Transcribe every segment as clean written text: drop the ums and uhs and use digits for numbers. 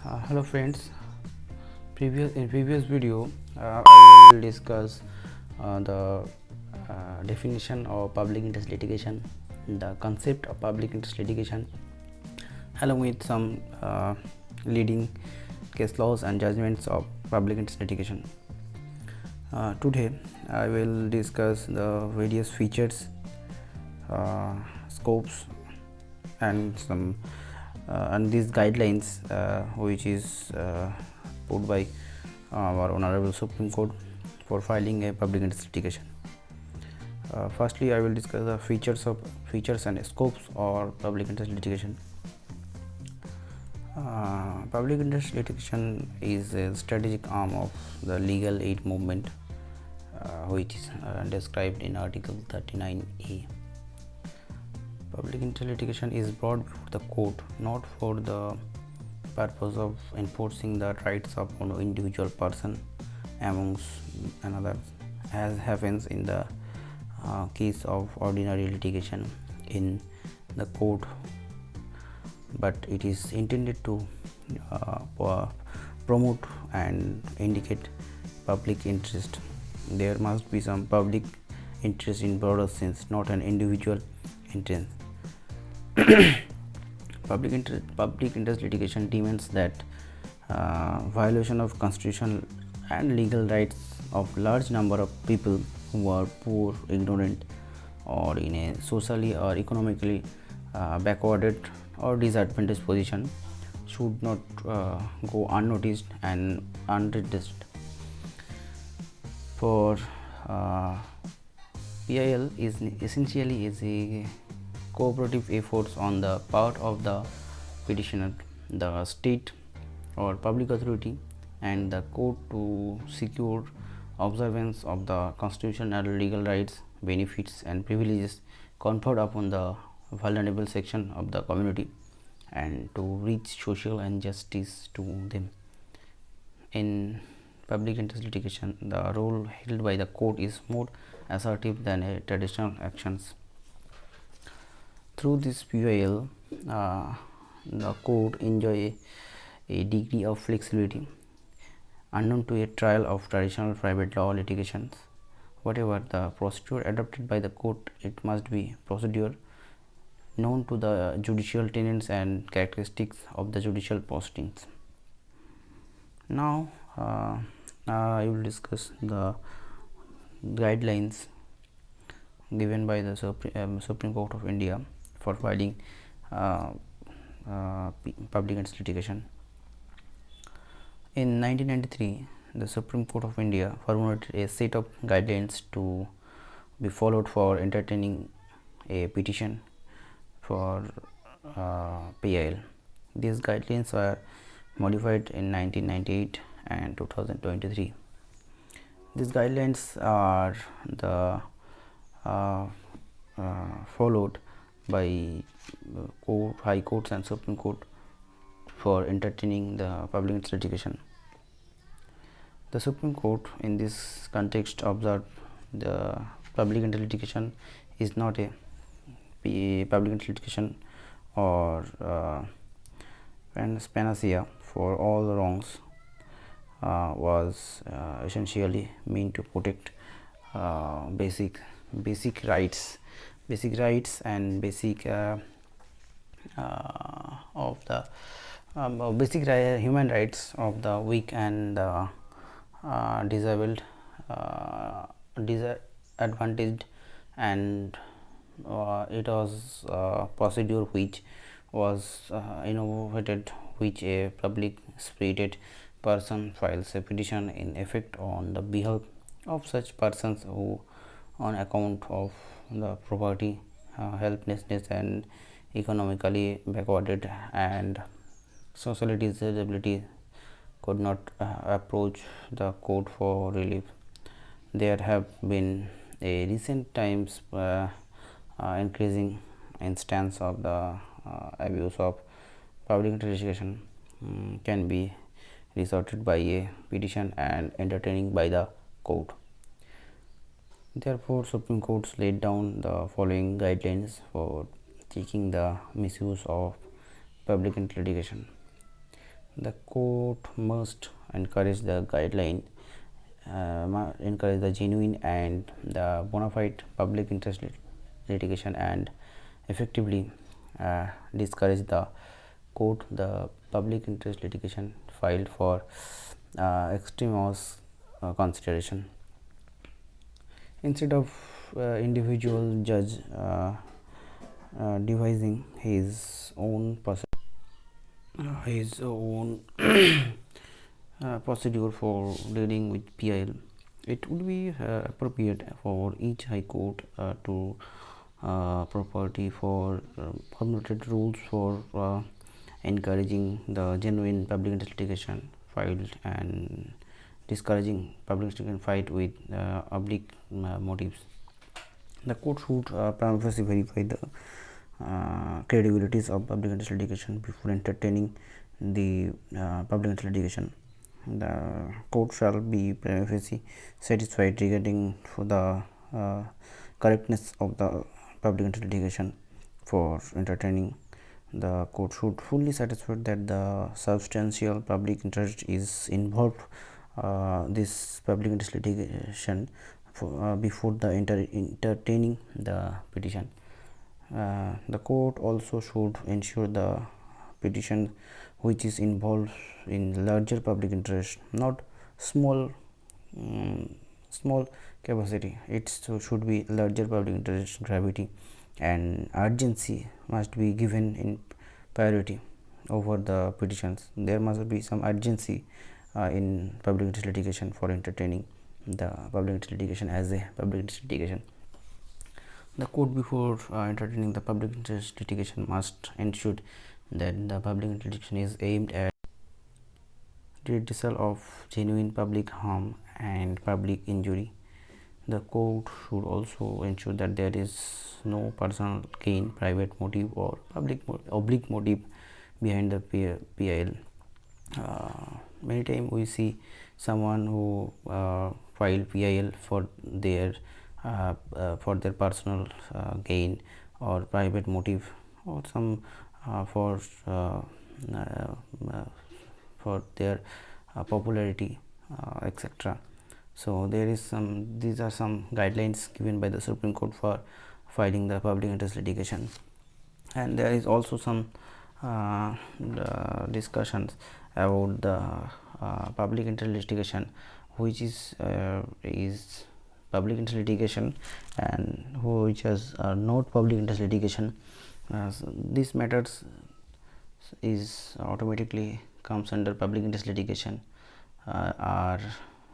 Hello friends. Previous video, I will discuss the definition of public interest litigation, the concept of public interest litigation, along with some leading case laws and judgments of public interest litigation. Today, I will discuss the various features, scopes, and some and these guidelines which is put by our Honorable Supreme Court for filing a public interest litigation. Firstly, I will discuss the features and scopes or public interest litigation. Public interest litigation is a strategic arm of the legal aid movement, which is described in Article 39A. Public interest litigation is brought before the court not for the purpose of enforcing the rights of an individual person amongst another, as happens in the case of ordinary litigation in the court, but it is intended to promote and indicate public interest. There must be some public interest in broader sense, not an individual interest. Public interest litigation demands that violation of constitutional and legal rights of large number of people who are poor, ignorant, or in a socially or economically backwarded or disadvantaged position should not go unnoticed and unredressed. For PIL is essentially a cooperative efforts on the part of the petitioner, the state or public authority, and the court to secure observance of the constitutional and legal rights, benefits, and privileges conferred upon the vulnerable section of the community, and to reach social and justice to them. In public interest litigation, the role held by the court is more assertive than a traditional actions. Through this PIL, the court enjoy a degree of flexibility unknown to a trial of traditional private law litigations. Whatever the procedure adopted by the court, it must be procedure known to the judicial tenets and characteristics of the judicial proceedings. Now, I will discuss the guidelines given by the Supreme Court of India for filing public interest litigation. In 1993, the Supreme Court of India formulated a set of guidelines to be followed for entertaining a petition for PIL. These guidelines were modified in 1998 and 2023. These guidelines are the followed by high courts and Supreme Court for entertaining the public interest litigation. The Supreme Court in this context observed the public interest litigation is not a public interest litigation or panacea for all the wrongs, was essentially meant to protect basic rights and basic of the basic human rights of the weak and disabled, disadvantaged, and it was a procedure which was innovated, which a public spirited person files a petition in effect on the behalf of such persons who, on account of the poverty, helplessness, and economically backwarded and socially disability, could not approach the court for relief. There have been a recent times increasing instance of the abuse of public interest litigation can be resorted by a petition and entertaining by the court. Therefore, Supreme Court laid down the following guidelines for checking the misuse of public interest litigation. The court must encourage the guideline, encourage the genuine and the bona fide public interest litigation, and effectively discourage the public interest litigation filed for extraneous consideration. Instead of individual judge devising his own procedure for dealing with PIL, it would be appropriate for each high court to property for formulated rules for encouraging the genuine public interest litigation filed and discouraging public litigation fight with oblique motives. The court should prima facie verify the credibilities of public interest litigation before entertaining the public interest litigation. The court shall be prima facie satisfied regarding for the correctness of the public interest litigation for entertaining. The court should fully satisfied that the substantial public interest is involved this public interest litigation before the entertaining the petition. The court also should ensure the petition which is involved in larger public interest, not small small capacity. It should be larger public interest gravity, and urgency must be given in priority over the petitions. There must be some urgency in public interest litigation for entertaining the public interest litigation as a public interest litigation. The court, before entertaining the public interest litigation, must ensure that the public interest litigation is aimed at redressal of genuine public harm and public injury. The court should also ensure that there is no personal gain, private motive, or public oblique motive behind the PIL. Many times we see someone who file PIL for their personal gain or private motive, or some for their popularity, etc. So there is these are some guidelines given by the Supreme Court for filing the public interest litigation, and there is also some discussions about the public interest litigation, which is public interest litigation and which is not public interest litigation. So these matters is automatically comes under public interest litigation are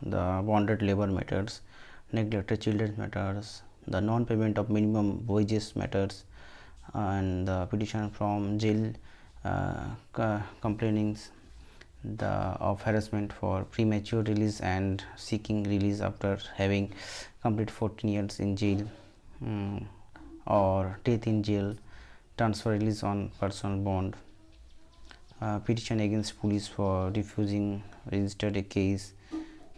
the bonded labor matters, neglected children matters, the non-payment of minimum wages matters, and the petition from jail complainings of harassment for premature release and seeking release after having completed 14 years in jail, or death in jail, transfer release on personal bond, petition against police for refusing registered a case,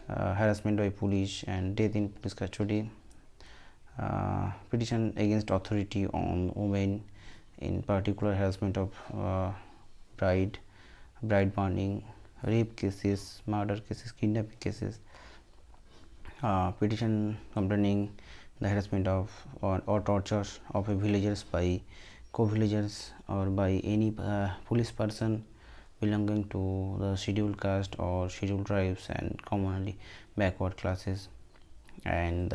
harassment by police and death in police custody, petition against authority on women, in particular harassment of bride burning, rape cases, murder cases, kidnapping cases, petition complaining the harassment of or torture of a villagers by co-villagers or by any police person belonging to the scheduled caste or scheduled tribes and commonly backward classes. And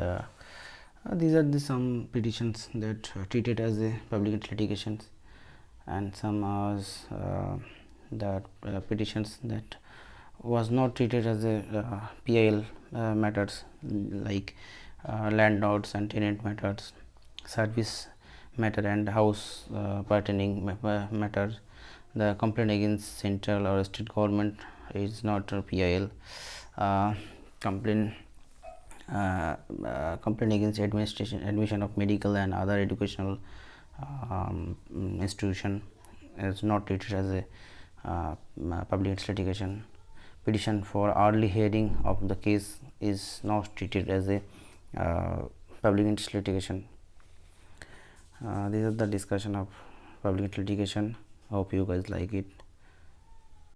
these are some petitions that are treated as a public interest litigations, and some are the petitions that was not treated as a PIL matters, like landlords and tenant matters, service matter and house pertaining matters. The complaint against central or state government is not a PIL. Complaint against admission of medical and other educational institution is not treated as a public interest litigation. Petition for early hearing of the case is not treated as a public interest litigation. These are the discussion of public interest litigation. Hope you guys like it.